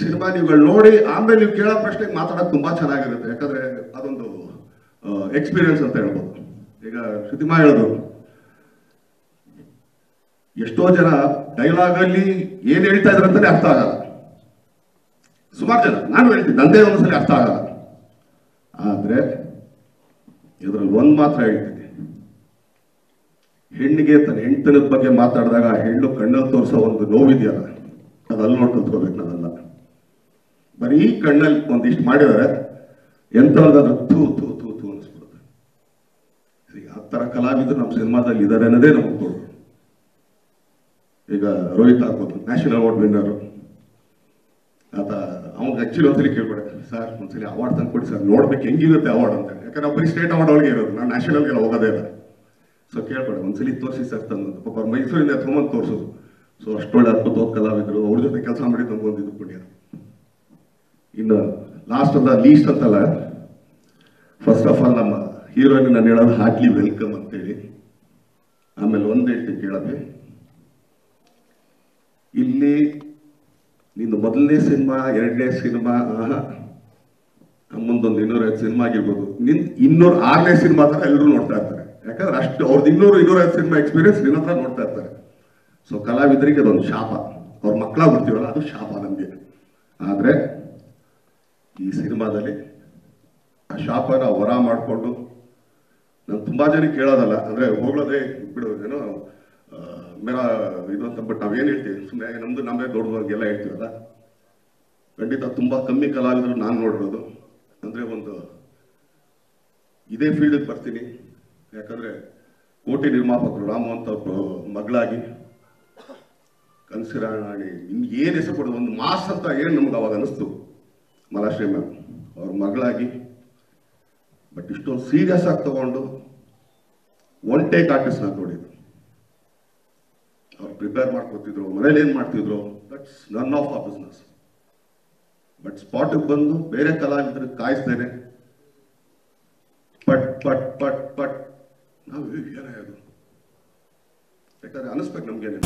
Cinema ನೀವುಗಳು ನೋಡಿ ಆಮೇಲೆ ನೀವು ಕೇಳೋ ಪ್ರಶ್ನೆಗೆ ಮಾತಾಡೋದು ತುಂಬಾ ಚೆನ್ನಾಗಿರುತ್ತೆ. ಯಾಕಂದ್ರೆ ಅದೊಂದು ಎಕ್ಸ್ಪೀರಿಯನ್ಸ್ ಅಂತ ಹೇಳ್ಬೋದು. ಈಗ ಶ್ರುತಿಮಾ ಹೇಳಿದ್ರು, ಎಷ್ಟೋ ಜನ ಡೈಲಾಗ್ ಅಲ್ಲಿ ಏನ್ ಹೇಳ್ತಾ ಇದ್ರು ಅಂತಾನೆ ಅರ್ಥ ಆಗಲ್ಲ. ಸುಮಾರು ಜನ, ನಾನು ಹೇಳ್ತೀನಿ ನಂದೇ ಒಂದ್ಸಲಿ ಅರ್ಥ ಆಗಲ್ಲ. ಆದ್ರೆ ಇದ್ರಲ್ಲಿ ಒಂದ್ ಮಾತ್ರ ಹೇಳ್ತೀನಿ, ಹೆಣ್ಣಿಗೆ ತನ್ನ ಹೆಂಡತನದ ಬಗ್ಗೆ ಮಾತಾಡಿದಾಗ ಆ ಹೆಣ್ಣು ಕಣ್ಣಲ್ಲಿ ತೋರಿಸೋ ಒಂದು ನೋವಿದೆಯಲ್ಲ, ಅದು ಅಲ್ಲಿ ನೋಡಿ ಕಲ್ತ್ಕೋಬೇಕು. ನಾನಲ್ಲ ಬರೀ ಕಣ್ಣಲ್ಲಿ ಒಂದಿಷ್ಟು ಮಾಡಿದರೆ ಎಂಥವ್ರಿಗಾದ್ರೂ ಥೂ ಥೂ ಥೂ ಥೂ ಅನಿಸ್ಬಿಡುತ್ತೆ. ಆ ಥರ ಕಲಾವಿದರು ನಮ್ಮ ಸಿನಿಮಾದಲ್ಲಿ ಇದ್ದಾರೆ ಅನ್ನೋದೇ ನಮಗೆ ಕೊಡು. ಈಗ ರೋಹಿತ್ ಆಗ್ಬೋದು, ನ್ಯಾಷನಲ್ ಅವಾರ್ಡ್ ವಿನ್ನರು. ಆತ ಅವ್ನಿಗೆ ಆಕ್ಚುಲಿ ಒಂದ್ಸಲಿ ಕೇಳ್ಕೊಡೆ, ಸರ್ ಒಂದ್ಸಲಿ ಅವಾರ್ಡ್ ತಂದ್ಕೊಡಿ ಸರ್, ನೋಡ್ಬೇಕು ಹೆಂಗಿರುತ್ತೆ ಅವಾರ್ಡ್ ಅಂತ. ಯಾಕಂದ್ರೆ ನಾವು ಬರೀ ಸ್ಟೇಟ್ ಅವಾರ್ಡ್ ಒಳಗೆ ಇರೋದು, ನಾನು ನ್ಯಾಷನಲ್ಗೆಲ್ಲ ಹೋಗೋದೇ ಇಲ್ಲ. ಸೊ ಕೇಳ್ಕೊಡೆ ಒಂದ್ಸಲಿ ತೋರಿಸಿ ಸರ್ ತಂದು. ಪಾಪ ಅವ್ರು ಮೈಸೂರಿಂದ ಎತ್ಕೊಂಬಂದು ತೋರಿಸೋದು. ಸೊ ಅಷ್ಟೊಳ್ಳೆ ಅದ್ಭುತವಾದ ಕಲಾವಿದರು, ಅವ್ರ ಜೊತೆ ಕೆಲಸ ಮಾಡಿದ್ದು ನಮ್ಗೊಂದಿದ್ದು ಪುಣ್ಯ. ಇನ್ನು ಲಾಸ್ಟ್ ಅಲ್ಲ ಲೀಸ್ಟ್ ಅಂತಲ್ಲ, ಫಸ್ಟ್ ಆಫ್ ಆಲ್ ನಮ್ಮ ಹೀರೋಯಿನ್ ನಾನು ಹೇಳೋದು ಹಾರ್ಟ್ಲಿ ವೆಲ್ಕಮ್ ಅಂತೇಳಿ. ಆಮೇಲೆ ಒಂದು ಹೇಳ್ತೀನಿ ಕೇಳೋದು, ಇಲ್ಲಿ ನಿಂದು ಮೊದಲನೇ ಸಿನಿಮಾ, ಎರಡನೇ ಸಿನಿಮಾ, ಮುಂದೊಂದು 205 ಸಿನಿಮಾ ಆಗಿರ್ಬೋದು, ನಿನ್ 206ನೇ ಸಿನಿಮಾ ತರ ಎಲ್ಲರೂ ನೋಡ್ತಾ ಇರ್ತಾರೆ. ಯಾಕಂದ್ರೆ ಅಷ್ಟು ಅವ್ರದ್ದು 200-205 ಸಿನಿಮಾ ಎಕ್ಸ್ಪೀರಿಯನ್ಸ್ ನಿನ್ನ ಹತ್ರ ನೋಡ್ತಾ ಇರ್ತಾರೆ. ಸೊ ಕಲಾವಿದರಿಗೆ ಅದೊಂದು ಶಾಪ, ಅವ್ರ ಮಕ್ಕಳಾಗ್ಬಿಡ್ತೀವಲ್ಲ, ಅದು ಶಾಪ ನಮಗೆ. ಆದ್ರೆ ಈ ಸಿನಿಮಾದಲ್ಲಿ ಆ ಶಾಪನ ಹೊರ ಮಾಡಿಕೊಂಡು, ನಾನು ತುಂಬಾ ಜನಕ್ಕೆ ಕೇಳೋದಲ್ಲ, ಅಂದ್ರೆ ಹೋಗೋದೇ ಬಿಡು ಏನೋ ಮೇರ ಇದು ಅಂತ, ಬಟ್ ನಾವೇನು ಹೇಳ್ತೀವಿ ಸುಮ್ಮನೆ ನಮ್ದು ನಮ್ಮೇ ದೊಡ್ಡದಾಗೆಲ್ಲ ಹೇಳ್ತೀವಲ್ಲ. ಖಂಡಿತ ತುಂಬಾ ಕಮ್ಮಿ ಕಲಾವಿದರು ನಾನು ನೋಡಿರೋದು. ಅಂದ್ರೆ ಒಂದು ಇದೇ ಫೀಲ್ಡಿಗೆ ಬರ್ತೀನಿ, ಯಾಕಂದ್ರೆ ಕೋಟಿ ನಿರ್ಮಾಪಕರು ರಾಮು ಅಂತ ಮಗಳಾಗಿ, ಕನಸಿರಾಣಿ ಇನ್ನು ಏನು ಹೆಸರು ಕೊಡೋದು, ಒಂದು ಮಾಸ್ ಅಂತ ಏನು ನಮ್ಗೆ ಅವಾಗ ಅನಿಸ್ತು, ಮಲಾಶ್ರೀ ಮ್ಯಾಮ್ ಅವ್ರ ಮಗಳಾಗಿ. ಬಟ್ ಇಷ್ಟೊಂದು ಸೀರಿಯಸ್ ಆಗಿ ತಗೊಂಡು ಒನ್ ಟೇಕ್ ಆರ್ಟಿಸ್ಟ್ ನಾನು ನೋಡಿದ್ದು. ಅವ್ರು ಪ್ರಿಪೇರ್ ಮಾಡ್ಕೊತಿದ್ರು, ಮನೇಲಿ ಏನ್ ಮಾಡ್ತಿದ್ರು, ದಟ್ಸ್ ನನ್ ಆಫ್ ಆ ಬಿಸ್ನೆಸ್. ಬಟ್ ಸ್ಪಾಟಿಗೆ ಬಂದು ಬೇರೆ ಕಲಾವಿದ್ರಿಗೆ ಕಾಯಿಸ್ತೇನೆ, ಪಟ್ ಪಟ್ ಪಟ್ ಪಟ್ ನಾವು ಏನಾಗೋದು, ಯಾಕಂದ್ರೆ ಅನಿಸ್ಬೇಕು ನಮ್ಗೇನೆ.